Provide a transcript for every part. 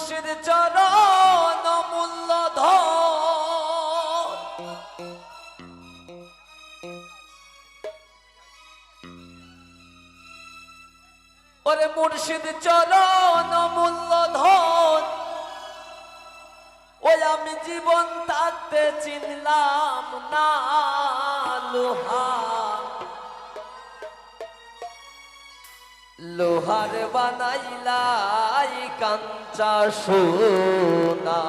মুর্শিদ চরণ মূল্যধন ওরে মুর্শিদ চরণ মূল্যধন ওই আমি জীবন থাকতে চিনলাম না লোহা লোহার বানাইলাই কাঞ্চা সোনা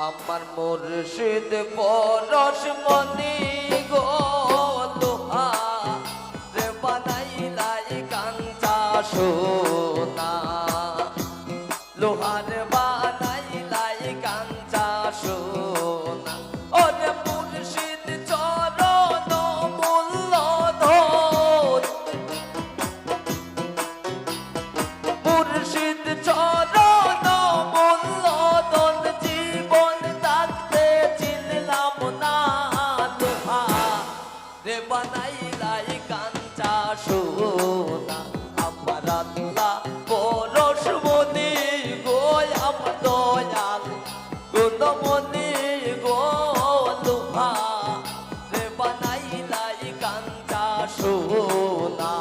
আমার মুর্শিদ পরশ মনি গো লোহার বানাইলাই কাঞ্চা সোনা লোহার বানাইলাই কাঞ্চা সোনা ওরে মুর্শিদ চরণ মূল্যধন মুর্শিদ চরণ মূল্যধন জীবন থাকতে চিনলাম না লোহা রে বানাইলাই কাঞ্চা সোনা আমার আল্লাহ পরশ মনি গো আমার দয়াল গুণমনি গো লোহা রে বানাইলাই কাঞ্চা সোনা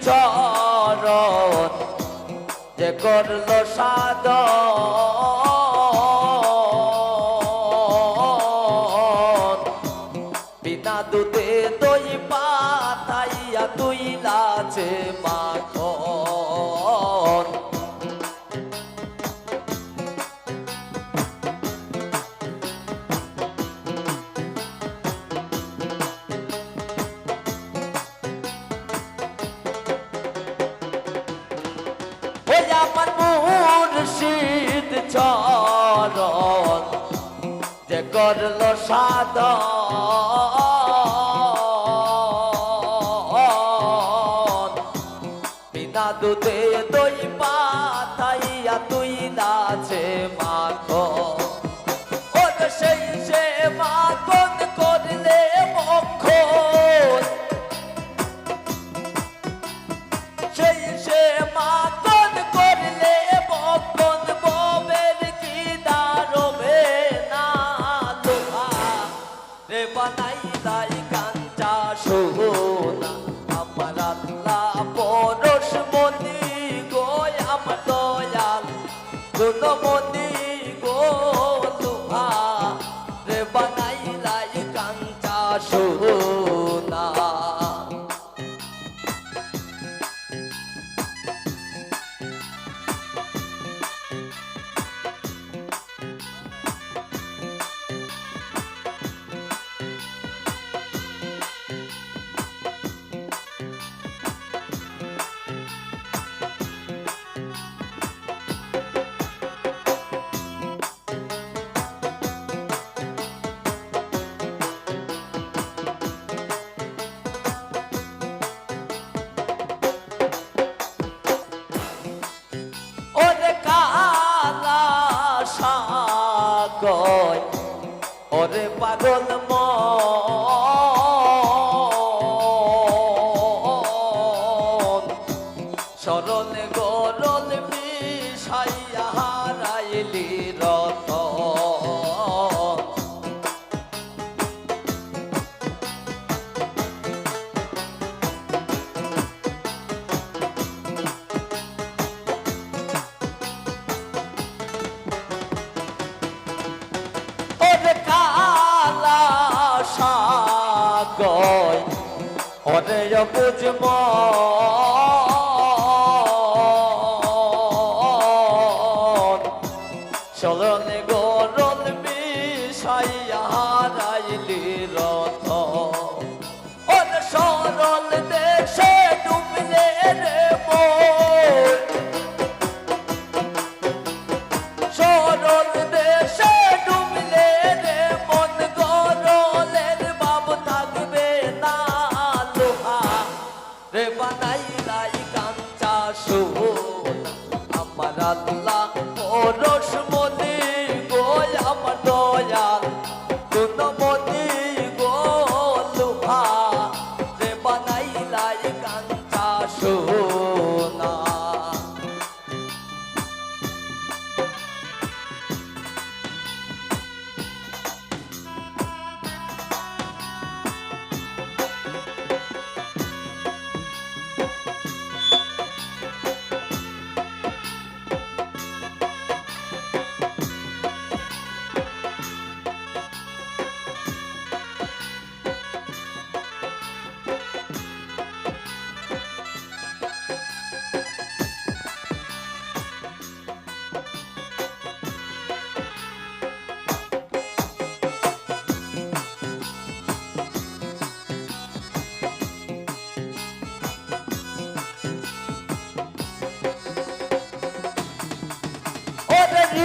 চরণ যে করল সাধন বিনা দুধে দই পাতাইয়া তুই লাচে মাখন আমার মুর্শিদ চরণ যে করল সাধন বিনা দুধে দই পাতাইয়া তুই নাচে মাখন ওরে সেই সে মাখন করলে মক্ষণ সেই সে মাখন করলে মক্ষণ ববের কি দাঁড়বে না লোহা রে বানাইলাই কাঞ্চা সোনা আমার আল্লাহ পরশ মনি গো আমার দয়াল গুণমনি গো লোহা রে বানাইলাই কাঞ্চা সোনা ওরে পাগল মন সরল গরল মিশাইয়া হারাইলি রতন গয় ওরে বুঝম চলনে গরল মিশাই মিশাইয়া হারাইলি রত ওর সরল দেশে ডুবলে রে মোর সরল দেশে ডুবলে রে মন গরলের বাপ থাকবে না লোহা রে বানাইলাই কাঞ্চা সোনা আমার আল্লাহ পরশ মনি গো আমার দয়াল গুণমতি গো লোহা রে বানাইলাই কাঞ্চা সোনা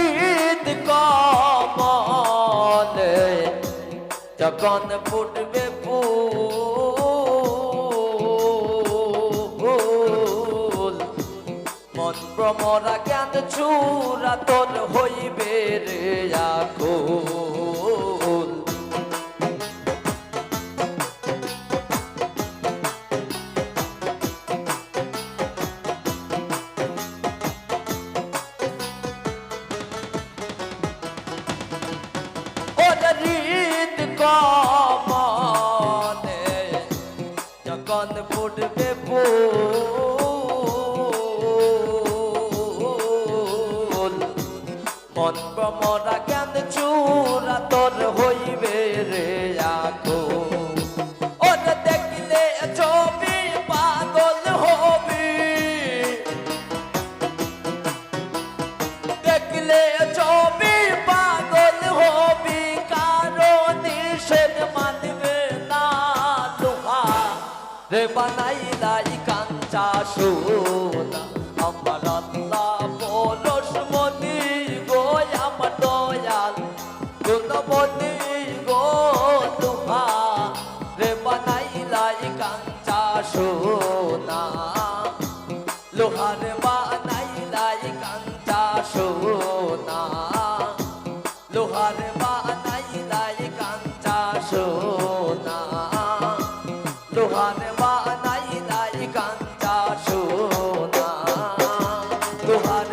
ঈদ কমলে যখন ফুটবে ফুল মন ভ্রমরা জ্ঞান চূড়া তোর হইবে রে আকুল ঈদ কমলে যখন ফুটবে ফুল মন ভ্রমরা জ্ঞান চূড়া তোর হইবে রে আকুল ওর দেখলে ছবি পাগল হবি দেখলে ছবি পাগল হবি নিষেধ মানবে না লোহা রে বানাইলাই কাঞ্চা সোনা আমার আল্লাহ পরশ মনি গো আমার দয়াল গুণমতি গো লোহা রে বানাইলাই কাঞ্চা সোনা লোহা রে বানাইলাই কাঞ্চা সোনা লোহা রে বানাইলাই কাঞ্চা সোনা লোহার বানাইলাই কাঞ্চা সোনা লোহার